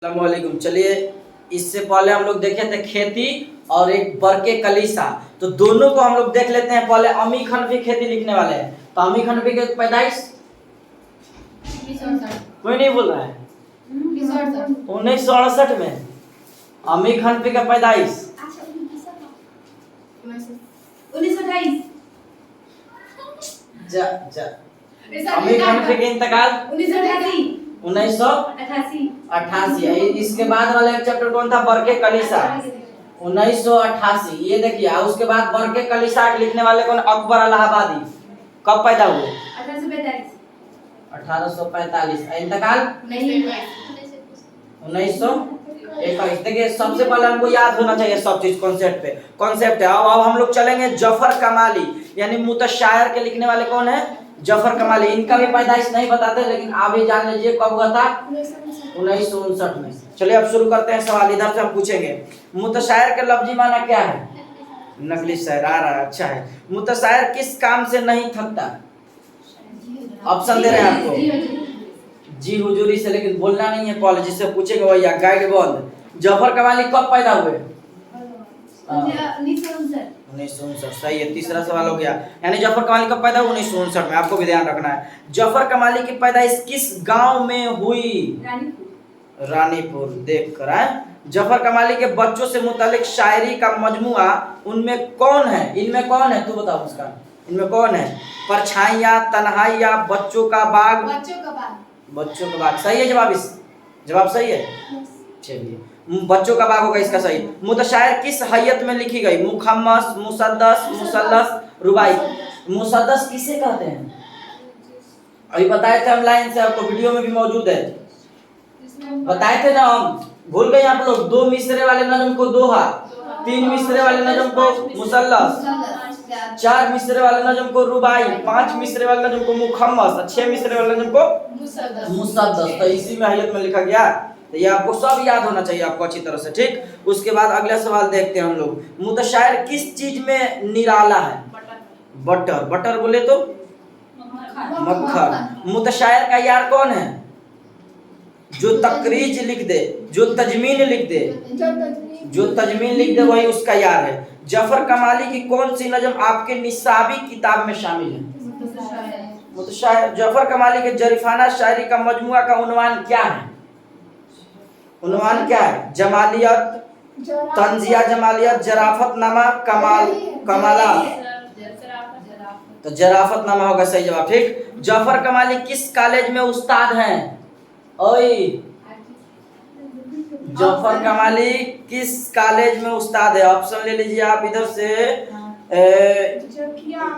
अस्सलामुअलैकुम। चलिए, इससे पहले हम लोग देखे थे खेती और एक बरके कलीसा, तो दोनों को हम लोग देख लेते हैं। पहले अमीर हनफी खेती लिखने वाले हैं, तो अमीर हनफी के पैदाइश कोई नहीं बोल रहा है। 1968 में अमीर हनफी का पैदाइश। 1928 अमीर हनफी का इंतकाल 1988। इसके बाद वाला एक चैप्टर कौन था? बरके कलीसा 1988। ये देखिए, उसके बाद बरके कलीसा लिखने वाले कौन? अकबर इलाहाबादी। कब पैदा हुए? 1845। इंतकाल 1921। देखिए, सबसे पहले हमको याद होना चाहिए सब चीज कॉन्सेप्ट है। अब हम लोग चलेंगे जफर कमाली, यानी मुतशायर के लिखने वाले कौन है? जफर कमाली। इनका भी पैदाइश नहीं बताते, लेकिन आप ये जान लीजिए कब हुआ था? 1959 में। चलिए अब शुरू करते हैं सवाल। इधर से हम पूछेंगे, मुतशायर का लफ्जी माना क्या है? नकली शायर। आ रहा है, अच्छा है। मुतशायर किस काम से नहीं थकता? ऑप्शन दे रहे हैं आपको। जी हुजूरी से, लेकिन बोलना नहीं है। पहले जिससे पूछेगा वही गाइड बॉल। जफर कमाली कब पैदा हुए? 1959। सही है, तीसरा सवाल हो गया। यानी जफर कमाली कब पैदा हुआ? 1959 में। आपको भी ध्यान रखना है। जफर कमाली की पैदाइश किस गांव में हुई? रानीपुर। देख कर आए। जफर कमाली के बच्चों से मुतालिक शायरी का मजमुआ उनमें कौन है? इनमें कौन है? तू बता मुस्कान, इनमें कौन है? परछाइयाँ, तन्हाइयाँ, बच्चों का बाग। बच्चों का बाग सही है जवाब। जवाब सही है। चलिए, बच्चों का बाग होगा इसका सही। मुतशायर किस हैयत में लिखी गई? मुखम्मस, मुसद्दस, मुसल्लस, रुबाई। मुसद्दस किसे कहते हैं? अभी बताए थे हम लाइन से, आपको वीडियो में भी मौजूद है। बताए थे ना हम, भूल गए आप लोग? 2 मिसरे वाले नज्म को दोहा, 3 मिसरे वाले नज्म को मुसल्लस, 4 मिसरे वाले नज्म को रुबाई, 5 मिसरे वाले नज्म को मुखम्मस, 6 मिसरे वाले नज्म को मुसद्दस। तो इसी में हैयत में लिखा गया। तो ये आपको सब याद होना चाहिए आपको अच्छी तरह से, ठीक। उसके बाद अगला सवाल देखते हैं हम लोग। मुतशायर किस चीज में निराला है? बटर। बटर बोले तो मक्खन। मुतशायर का यार कौन है? जो तकरीज लिख दे, जो तजमीन लिख दे, जो तजमीन लिख दे वही उसका यार है। जफर कमाली की कौन सी नज्म आपके निसाबी किताब में शामिल है? मुतशायर जफर कमाली के जरीफाना शायरी का मजमुआ का उन्वान क्या है? उन्वान क्या है? जमालियत, तंजिया जमालियत, जराफतनामा, कमालात। तो जराफतनामा होगा सही जवाब, ठीक। जफर कमाली किस कॉलेज में उस्ताद हैं? ओए, जफर कमाली किस कॉलेज में उस्ताद है? ऑप्शन ले लीजिए आप इधर से।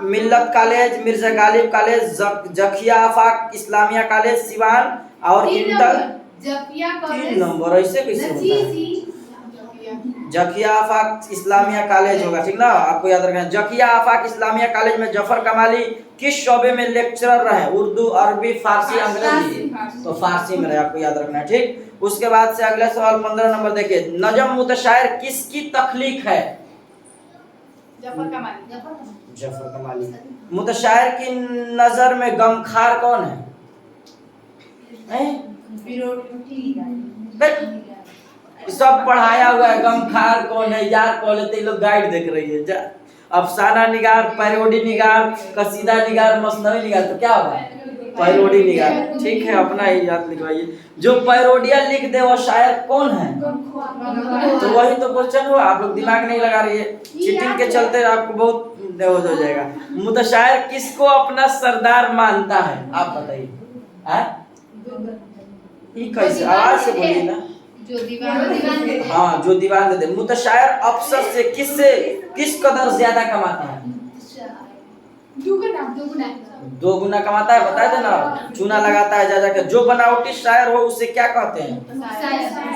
मिल्लत कॉलेज, मिर्जा गालिब कॉलेज, जखिया आफाक इस्लामिया कॉलेज सिवान, और इंटर 3 नंबर। ऐसे कैसे होता है? जखिया आफाक इस्लामिया कॉलेज होगा, ठीक ना। आपको याद रखना है। जखिया आफाक इस्लामिया कॉलेज में जफर कमाली किस शोबे में लेक्चरर रहे? उर्दू, अरबी, फारसी, अंग्रेजी। तो फारसी में रहे, आपको याद रखना है, ठीक। उसके बाद से अगला सवाल 15 नंबर देखिए। नजम मुतशायर किसकी तख्लीक है? जफर कमाली। मुतशायर की नजर में गमखार कौन है? सब पढ़ाया हुआ है। गमखार कौन है यार? कॉलेज लोग गाइड देख रही है। अफसाना निगार, पैरोडी निगार, कसीदा निगार, मसनवी निगार। तो क्या होगा? पैरोडी निगार, ठीक है। अपना ही याद लिखवाइए। जो पैरोडिया लिख दे वो शायर कौन है? तो वही तो क्वेश्चन हुआ। आप लोग दिमाग नहीं लगा रही है, चीटिंग के चलते आपको बहुत बेहोश हो जाएगा। मुतशायर किसको अपना सरदार मानता है? आप बताइए। कैसे? आवाज से बोलिए ना। हाँ, जो दीवान दे। मुतशायर अफसर से किस कदर ज्यादा कमाता है? 2 गुना कमाता है। बताए थे ना, चूना लगाता है जा जाकर। जो बनावटी शायर हो उसे क्या कहते हैं?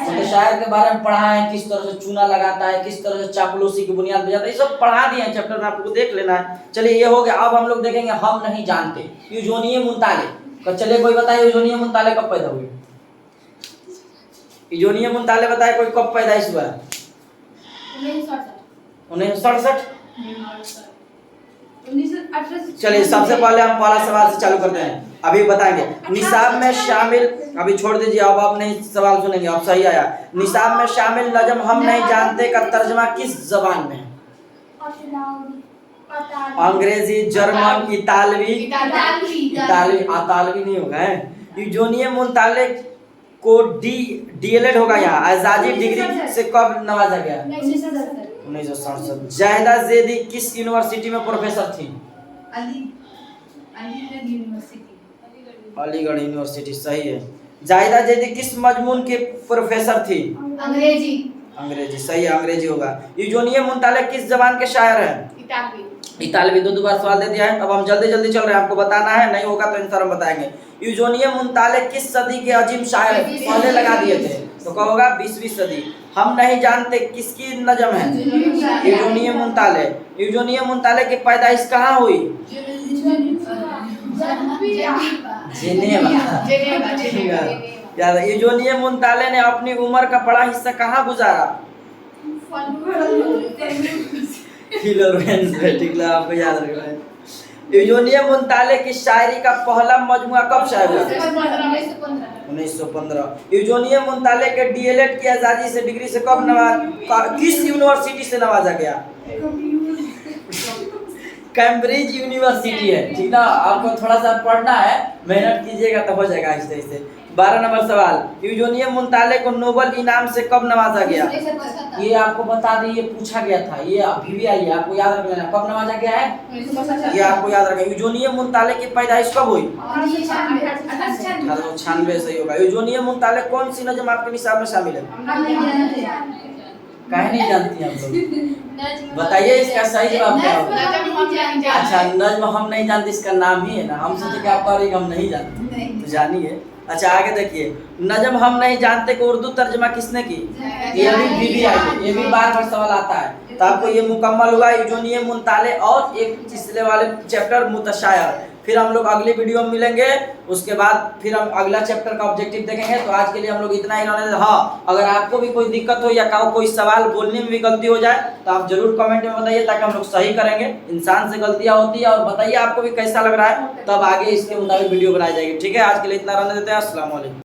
मुतशायर के बारे में पढ़ा है, किस तरह से चूना लगाता है, किस तरह से चापलूसी की बुनियाद पे जाता है, ये सब पढ़ा दिए हैं चैप्टर में, आपको देख लेना है। चलिए, ये हो गया। अब हम लोग देखेंगे हम नहीं जानते यूजुनिये मुंताले। तो चलिए, कोई बताइए यूजुनिये मुंताले कब पैदा हुए? यूजुनिये मुंताले बताए कोई, कब पैदाइश हुआ? 1967। चलिए सबसे पहले हम पहला सवाल से चालू करते हैं, अभी बताएंगे। निसाब में शामिल, अभी छोड़ दीजिए, अब आप नहीं सवाल सुनेंगे, अब सही आया। निसाब में शामिल नजम हम नहीं जानते का तर्जमा किस जबान में है? अंग्रेजी, जर्मन, इतालवी, अतालवी नहीं होगा है। यूजोनियम मुंताले को डीएलएड होगा यहाँ। आजादी डिग्री से कब नवाजा गया? 1967। जाहिदा जैदी किस यूनिवर्सिटी में प्रोफेसर थी? अलीगढ़ यूनिवर्सिटी, सही है। जाहिदा जैदी किस मजमून के प्रोफेसर थी? अंग्रेजी, सही है, अंग्रेजी होगा। यूजोनियम मुंताले किस जबान के शायर हैं? इतालवी। दो बार सवाल दे दिया है, अब हम जल्दी जल्दी चल रहे हैं, आपको बताना है, नहीं होगा तो इंशाल्लाह हम बताएंगे। यूजोनियम मुंताले किस सदी के अजीम शायर हैं? पहले लगा दिए थे, तो क्या होगा? 20वीं सदी। हम नहीं जानते किसकी नजम है? यूजोनियम मुंताले। यूजोनियम मुंताले की पैदाइश कहाँ हुई? जेनेवा। यूजोनियम मुंताले ने अपनी उम्र का बड़ा हिस्सा कहाँ गुजारा? आपको याद रखना है। यूजोनियम मुंताले की शायरी का पहला मजमुआ कब शायर हुआ? 1915। यूजोनियम मुंताले के डीएलएड की आजादी से डिग्री से कब किस यूनिवर्सिटी से नवाजा गया? कैम्ब्रिज यूनिवर्सिटी है, ठीक ना। आपको थोड़ा सा पढ़ना है, मेहनत कीजिएगा तो हो जाएगा आहिस्ते आहिस्ते। 12 नंबर सवाल, यूजोनियम मुंताले को नोबेल इनाम से कब नवाजा गया? ये आपको बता दी, ये पूछा गया था, ये अभी भी आई है, आपको याद रख लेना। कब नवाजा गया है ये आपको याद रखना। यूजोनियम मुंताले की पैदाइश कब हुई? 1896, सही होगा। यूजोनियम मुंताले कौन सी नजम आपके निसाब में शामिल है? काहे नहीं जानती आप लोग? बताइए इसका सही जवाब क्या होगा? अच्छा, नज्म हम नहीं जानते, इसका नाम ही है ना। हम सोचे कि आप हम नहीं जानते, तो जानिए। अच्छा आगे देखिए, नजम हम नहीं जानते को उर्दू तर्जमा किसने की? ये भी आई है, ये भी बार बार सवाल आता है, तो आपको ये मुकम्मल हुआ यूजोनियम मुंताले और एक पिछले वाले चैप्टर मुतशायर। फिर हम लोग अगली वीडियो में मिलेंगे, उसके बाद फिर हम अगला चैप्टर का ऑब्जेक्टिव देखेंगे। तो आज के लिए हम लोग इतना ही रहने। हाँ, अगर आपको भी कोई दिक्कत हो या कोई सवाल बोलने में भी गलती हो जाए तो आप जरूर कमेंट में बताइए, ताकि हम लोग सही करेंगे। इंसान से गलतियां होती है, और बताइए आपको भी कैसा लग रहा है, तब आगे इसके मुताबिक वीडियो बनाई जाएगी। ठीक है, आज के लिए इतना रहने देते हैं। अस्सलाम वालेकुम।